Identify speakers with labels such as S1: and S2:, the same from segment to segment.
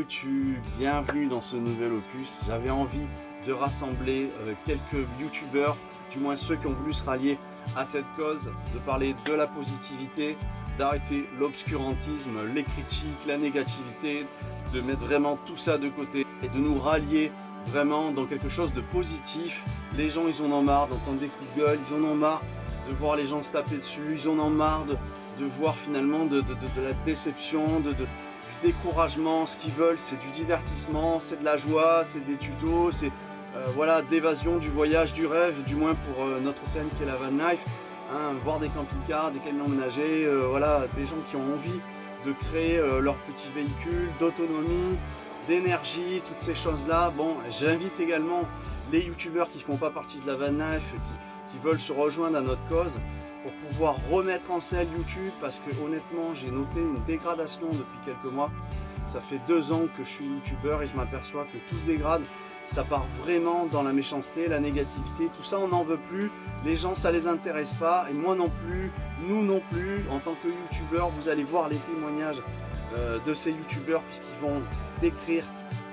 S1: YouTube, bienvenue dans ce nouvel opus. J'avais envie de rassembler quelques youtubeurs, du moins ceux qui ont voulu se rallier à cette cause, de parler de la positivité, d'arrêter l'obscurantisme, les critiques, la négativité, de mettre vraiment tout ça de côté et de nous rallier vraiment dans quelque chose de positif. Les gens, ils en ont marre d'entendre des coups de gueule, ils en ont marre de voir les gens se taper dessus, ils en ont marre de voir finalement de la déception, du découragement. Ce qu'ils veulent, c'est du divertissement, c'est de la joie, c'est des tutos, c'est voilà, d'évasion, du voyage, du rêve, du moins pour notre thème qui est la van life, hein, voir des camping-cars, des camions ménagers, voilà, des gens qui ont envie de créer leur petit véhicule, d'autonomie, d'énergie, toutes ces choses-là. Bon, j'invite également les youtubeurs qui ne font pas partie de la van life, qui veulent se rejoindre à notre cause, pour pouvoir remettre en selle YouTube, parce que honnêtement j'ai noté une dégradation depuis quelques mois. Ça fait 2 ans que je suis youtubeur et je m'aperçois que tout se dégrade. Ça part vraiment dans la méchanceté, la négativité, tout ça on n'en veut plus. Les gens ça les intéresse pas, et moi non plus, nous non plus. En tant que youtubeur, vous allez voir les témoignages de ces youtubeurs, puisqu'ils vont décrire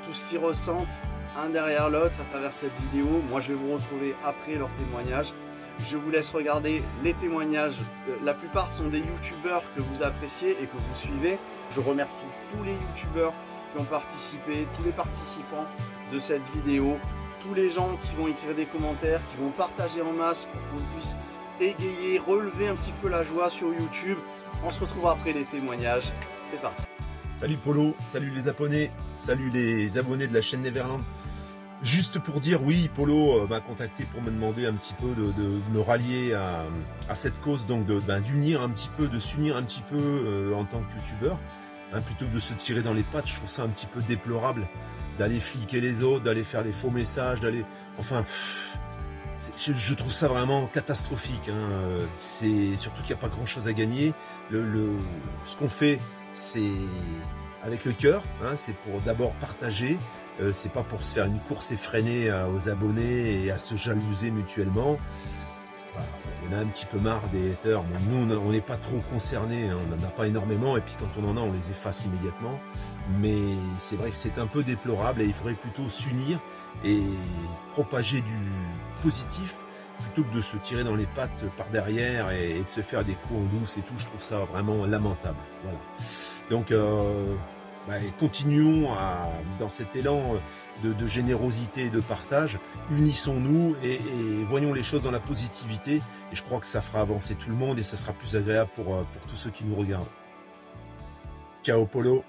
S1: tout ce qu'ils ressentent un derrière l'autre à travers cette vidéo. Moi je vais vous retrouver après leurs témoignages. Je vous laisse regarder les témoignages. La plupart sont des youtubeurs que vous appréciez et que vous suivez. Je remercie tous les youtubeurs qui ont participé, tous les participants de cette vidéo, tous les gens qui vont écrire des commentaires, qui vont partager en masse pour qu'on puisse égayer, relever un petit peu la joie sur YouTube. On se retrouve après les témoignages. C'est parti.
S2: Salut Polo, salut les abonnés, salut les abonnés de la chaîne Neverland. Juste pour dire, oui, Polo m'a contacté pour me demander un petit peu de me rallier à cette cause, donc d'unir un petit peu, de s'unir un petit peu en tant que youtubeur, hein, plutôt que de se tirer dans les pattes. Je trouve ça un petit peu déplorable d'aller fliquer les autres, d'aller faire des faux messages, d'aller... Enfin, je trouve ça vraiment catastrophique, hein. C'est surtout qu'il n'y a pas grand chose à gagner. Ce qu'on fait, c'est avec le cœur, hein, c'est pour d'abord partager. C'est pas pour se faire une course effrénée aux abonnés et à se jalouser mutuellement. Voilà, on a un petit peu marre des haters. Bon, nous, on n'est pas trop concernés, hein, on n'en a pas énormément. Et puis quand on en a, on les efface immédiatement. Mais c'est vrai que c'est un peu déplorable et il faudrait plutôt s'unir et propager du positif plutôt que de se tirer dans les pattes par derrière et de se faire des coups en douce et tout. Je trouve ça vraiment lamentable. Voilà. Donc... continuons dans cet élan de générosité et de partage, unissons-nous et voyons les choses dans la positivité, et je crois que ça fera avancer tout le monde et ce sera plus agréable pour tous ceux qui nous regardent. Ciao Polo.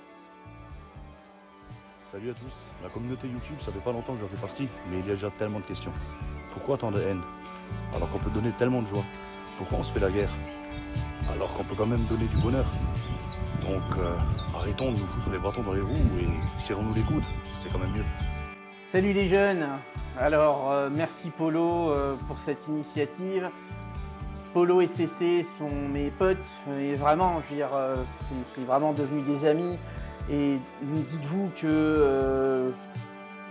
S3: Salut à tous, la communauté YouTube ça fait pas longtemps que j'en fais partie, mais il y a déjà tellement de questions. Pourquoi tant de haine? Alors qu'on peut donner tellement de joie. Pourquoi on se fait la guerre? Alors qu'on peut quand même donner du bonheur. Donc arrêtons de nous foutre les bâtons dans les roues et serrons-nous les coudes, c'est quand même mieux.
S4: Salut les jeunes. Alors merci Polo pour cette initiative. Polo et CC sont mes potes et vraiment, je veux dire, c'est vraiment devenu des amis. Et dites-vous que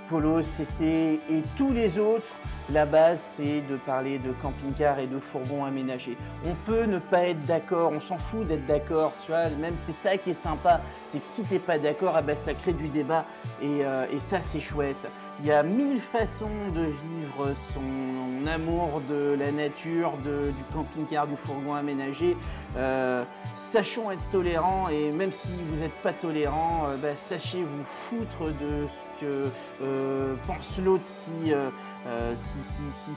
S4: Polo, CC et tous les autres, la base, c'est de parler de camping-car et de fourgons aménagés. On peut ne pas être d'accord, on s'en fout d'être d'accord, tu vois, même c'est ça qui est sympa, c'est que si t'es pas d'accord, eh ben, ça crée du débat et ça c'est chouette. Il y a 1000 façons de vivre son amour de la nature, du camping-car, du fourgon aménagé. Sachons être tolérants et même si vous n'êtes pas tolérant, sachez vous foutre de ce que pense l'autre si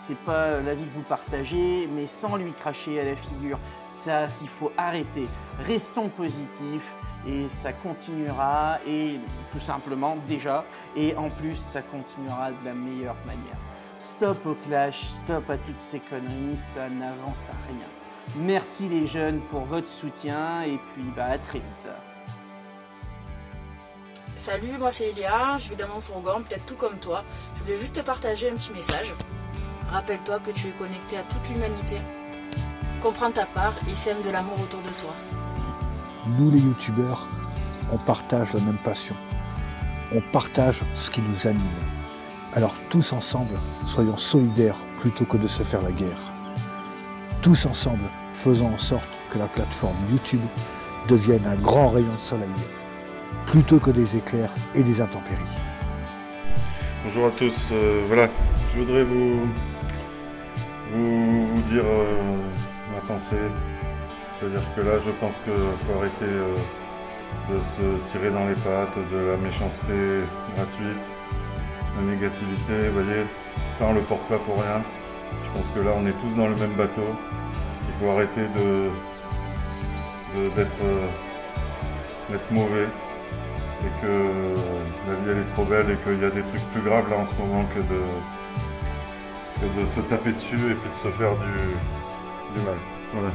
S4: c'est pas la vie que vous partagez, mais sans lui cracher à la figure. Ça, il faut arrêter. Restons positifs et ça continuera, et tout simplement déjà, et en plus ça continuera de la meilleure manière. Stop au clash, stop à toutes ces conneries, ça n'avance à rien. Merci les jeunes pour votre soutien et puis à très vite.
S5: Salut, moi c'est Elia, je vis dans mon fourgon, peut-être tout comme toi. Je voulais juste te partager un petit message. Rappelle-toi que tu es connecté à toute l'humanité. Comprends ta part et sème de l'amour autour de toi.
S6: Nous les youtubeurs, on partage la même passion. On partage ce qui nous anime. Alors tous ensemble, soyons solidaires plutôt que de se faire la guerre. Tous ensemble, faisons en sorte que la plateforme YouTube devienne un grand rayon de soleil. plutôt que des éclairs et des intempéries.
S7: Bonjour à tous, voilà, je voudrais vous dire ma pensée. C'est-à-dire que là, je pense qu'il faut arrêter de se tirer dans les pattes, de la méchanceté gratuite, la négativité, vous voyez, ça on le porte pas pour rien. Je pense que là, on est tous dans le même bateau. Il faut arrêter d'être mauvais. Et que la vie elle est trop belle et qu'il y a des trucs plus graves là en ce moment que de se taper dessus et puis de se faire du mal. Voilà.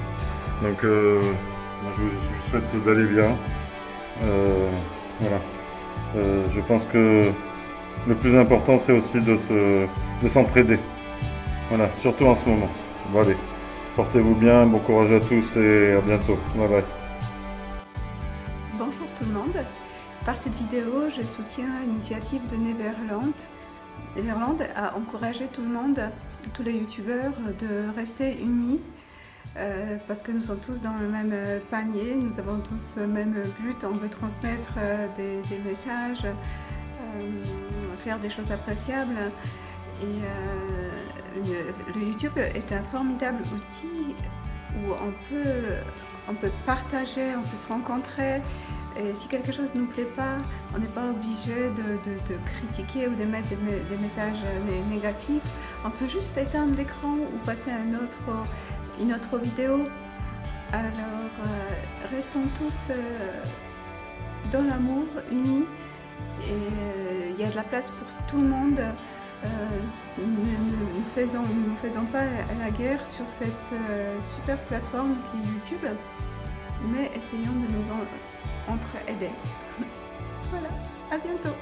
S7: Donc moi je vous souhaite d'aller bien. Voilà. Je pense que le plus important c'est aussi de s'entraider. Voilà, surtout en ce moment. Bon allez, portez-vous bien, bon courage à tous et à bientôt. Bye bye.
S8: Bonjour tout le monde. Par cette vidéo, je soutiens l'initiative de Neverland. Neverland a encouragé tout le monde, tous les youtubeurs, de rester unis parce que nous sommes tous dans le même panier, nous avons tous le même but, on veut transmettre des messages, faire des choses appréciables. Et le YouTube est un formidable outil où on peut partager, on peut se rencontrer. Et si quelque chose ne nous plaît pas, on n'est pas obligé de critiquer ou de mettre des messages négatifs. On peut juste éteindre l'écran ou passer à une autre vidéo. Alors, restons tous dans l'amour, unis. Et il y a de la place pour tout le monde. Ne faisons pas la guerre sur cette super plateforme qui est YouTube, mais essayons de nous entre-aider. Voilà, à bientôt.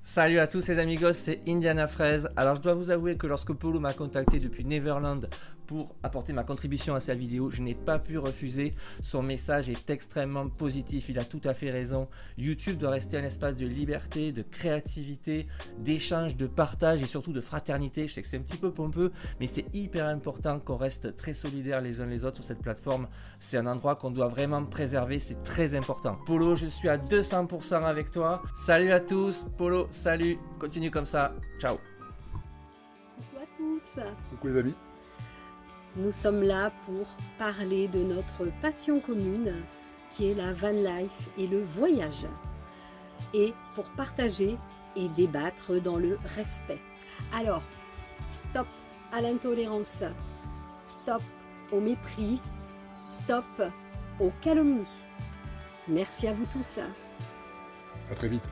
S9: Salut à tous les amigos, c'est Indiana Fraise. Alors je dois vous avouer que lorsque Polo m'a contacté depuis Neverland pour apporter ma contribution à sa vidéo, je n'ai pas pu refuser. Son message est extrêmement positif, il a tout à fait raison. YouTube doit rester un espace de liberté, de créativité, d'échange, de partage et surtout de fraternité. Je sais que c'est un petit peu pompeux, mais c'est hyper important qu'on reste très solidaires les uns les autres sur cette plateforme. C'est un endroit qu'on doit vraiment préserver, c'est très important. Polo, je suis à 200% avec toi. Salut à tous, Polo, salut, continue comme ça, ciao.
S10: Coucou à tous.
S7: Coucou les amis.
S10: Nous sommes là pour parler de notre passion commune qui est la van life et le voyage. Et pour partager et débattre dans le respect. Alors, stop à l'intolérance, stop au mépris, stop aux calomnies. Merci à vous tous.
S7: À très vite.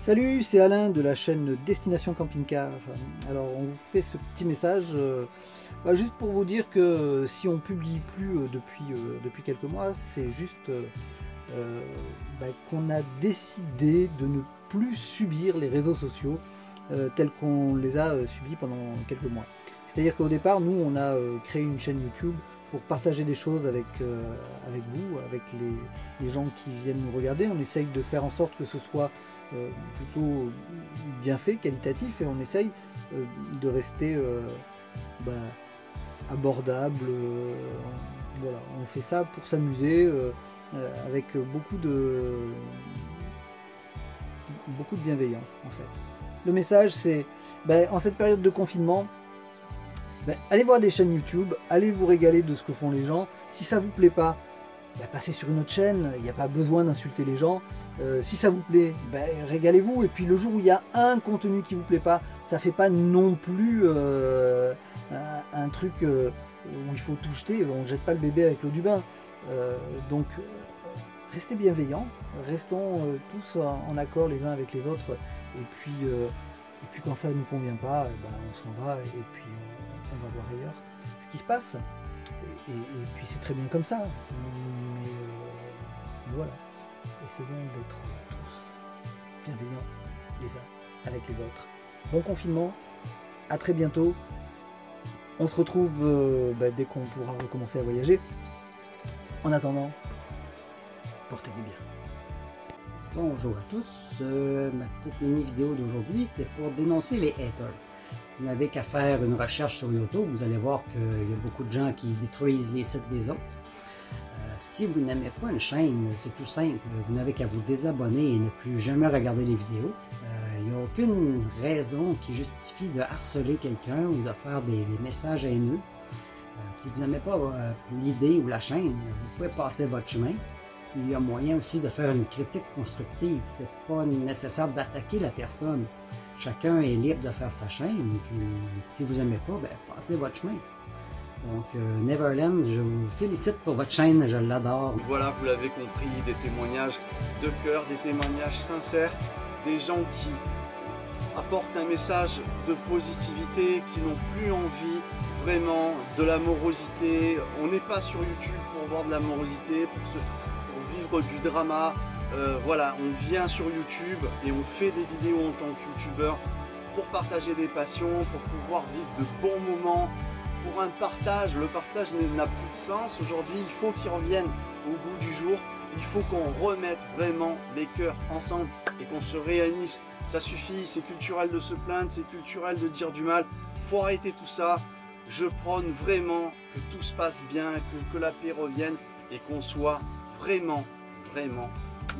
S11: Salut, c'est Alain de la chaîne Destination Camping Car. Alors on vous fait ce petit message juste pour vous dire que si on publie plus depuis quelques mois, c'est juste qu'on a décidé de ne plus subir les réseaux sociaux tels qu'on les a subis pendant quelques mois. C'est-à-dire qu'au départ, nous on a créé une chaîne YouTube pour partager des choses avec vous, avec les gens qui viennent nous regarder. On essaye de faire en sorte que ce soit plutôt bien fait, qualitatif, et on essaye de rester abordable. Voilà, on fait ça pour s'amuser avec beaucoup de bienveillance en fait. Le message c'est en cette période de confinement, allez voir des chaînes YouTube, allez vous régaler de ce que font les gens. Si ça vous plaît pas, passez sur une autre chaîne, il n'y a pas besoin d'insulter les gens. Si ça vous plaît, régalez-vous. Et puis le jour où il y a un contenu qui vous plaît pas, ça fait pas non plus un truc où il faut tout jeter. On jette pas le bébé avec l'eau du bain. Donc restez bienveillants, restons tous en accord les uns avec les autres. Et puis quand ça ne nous convient pas, on s'en va et puis on va voir ailleurs ce qui se passe. Et puis c'est très bien comme ça. Mais voilà. Essayons d'être tous bienveillants les uns avec les autres. Bon confinement, à très bientôt. On se retrouve dès qu'on pourra recommencer à voyager. En attendant, portez-vous bien.
S12: Bonjour à tous, ma petite mini vidéo d'aujourd'hui c'est pour dénoncer les haters. Vous n'avez qu'à faire une recherche sur YouTube, vous allez voir qu'il y a beaucoup de gens qui détruisent les sites des autres. si vous n'aimez pas une chaîne, c'est tout simple. Vous n'avez qu'à vous désabonner et ne plus jamais regarder les vidéos. Il n'y a aucune raison qui justifie de harceler quelqu'un ou de faire des messages haineux. Si vous n'aimez pas l'idée ou la chaîne, vous pouvez passer votre chemin. Il y a moyen aussi de faire une critique constructive. C'est pas nécessaire d'attaquer la personne. Chacun est libre de faire sa chaîne. Puis si vous n'aimez pas, ben, passez votre chemin. Donc Neverland, je vous félicite pour votre chaîne, je l'adore.
S1: Voilà, vous l'avez compris, des témoignages de cœur, des témoignages sincères, des gens qui apportent un message de positivité, qui n'ont plus envie vraiment de la morosité. On n'est pas sur YouTube pour voir de la morosité, pour vivre du drama. Voilà, on vient sur YouTube et on fait des vidéos en tant que youtubeur pour partager des passions, pour pouvoir vivre de bons moments, pour un partage. Le partage n'a plus de sens. Aujourd'hui, il faut qu'il revienne au goût du jour. Il faut qu'on remette vraiment les cœurs ensemble et qu'on se réunisse. Ça suffit, c'est culturel de se plaindre, c'est culturel de dire du mal. Faut arrêter tout ça. Je prône vraiment que tout se passe bien, que la paix revienne et qu'on soit vraiment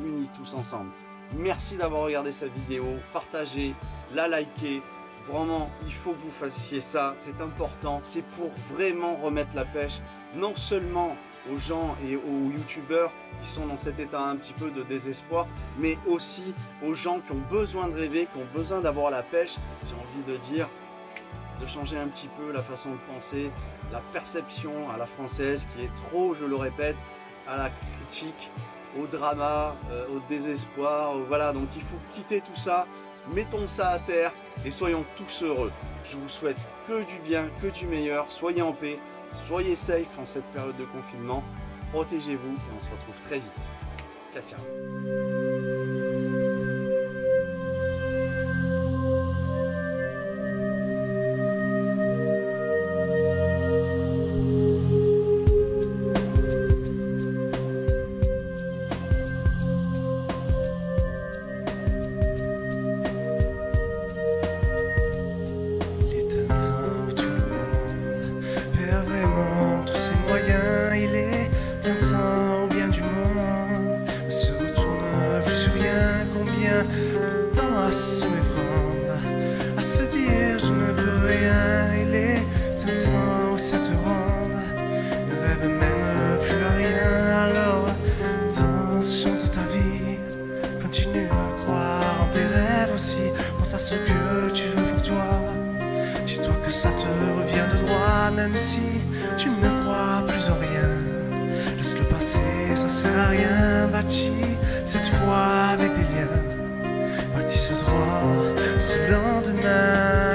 S1: unis tous ensemble. Merci d'avoir regardé cette vidéo, partagez, la likez. Vraiment, il faut que vous fassiez ça, c'est important. C'est pour vraiment remettre la pêche, non seulement aux gens et aux youtubeurs qui sont dans cet état un petit peu de désespoir, mais aussi aux gens qui ont besoin de rêver, qui ont besoin d'avoir la pêche. J'ai envie de dire, de changer un petit peu la façon de penser, la perception à la française qui est trop, je le répète, à la critique, au drama, au désespoir. Voilà, donc il faut quitter tout ça, mettons ça à terre et soyons tous heureux. Je vous souhaite que du bien, que du meilleur. Soyez en paix, soyez safe en cette période de confinement. Protégez-vous et on se retrouve très vite. Ciao, ciao.
S13: Même si tu ne crois plus en rien, laisse le passé, ça sert à rien. Bâtis cette fois avec des liens, bâtis ce droit, ce lendemain.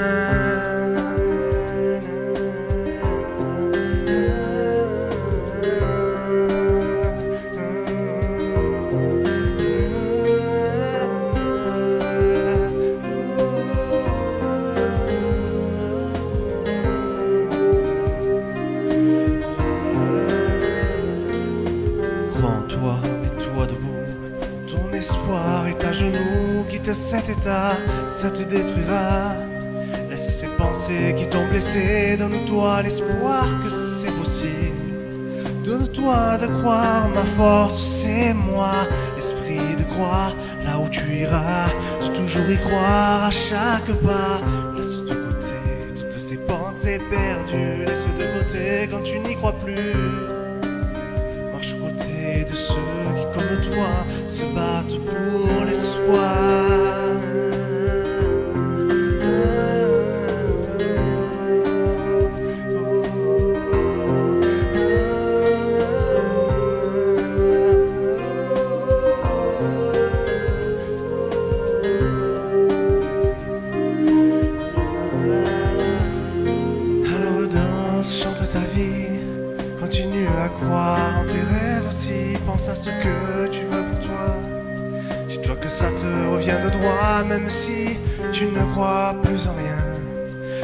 S13: Cet état, ça te détruira. Laisse ces pensées qui t'ont blessé. Donne-toi l'espoir que c'est possible. Donne-toi de croire, ma force c'est moi. L'esprit de croire là où tu iras. De toujours y croire à chaque pas. Laisse de côté toutes ces pensées perdues. Laisse de côté quand tu n'y crois plus. Marche aux côtés de ceux qui comme toi se battent pour l'espoir. Croire en tes rêves aussi, pense à ce que tu veux pour toi. Dis-toi que ça te revient de droit, même si tu ne crois plus en rien.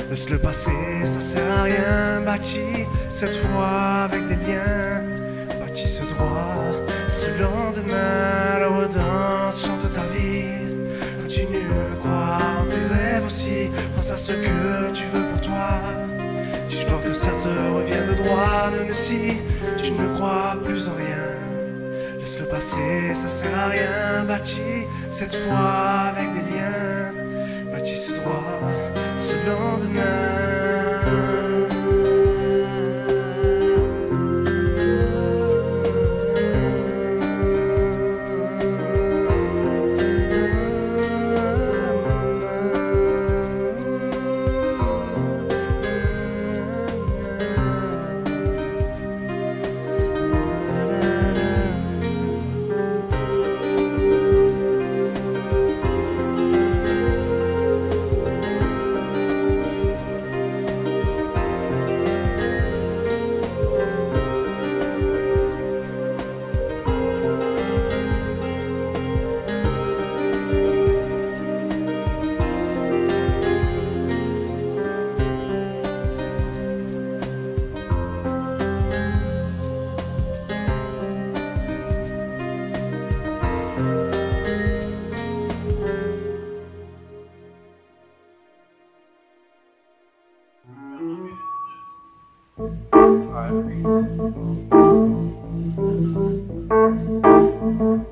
S13: Laisse le passé, ça sert à rien. Bâtis cette fois avec des liens, bâtis ce droit, ce lendemain. Alors danse, chante ta vie, continue à croire en tes rêves aussi, pense à ce que tu veux pour toi. Dis-toi que ça te revient de droit, même si tu ne crois plus en rien. Laisse le passé, ça sert à rien. Bâtis cette fois avec des liens. Bâtis ce droit, ce lendemain.
S14: Ouais.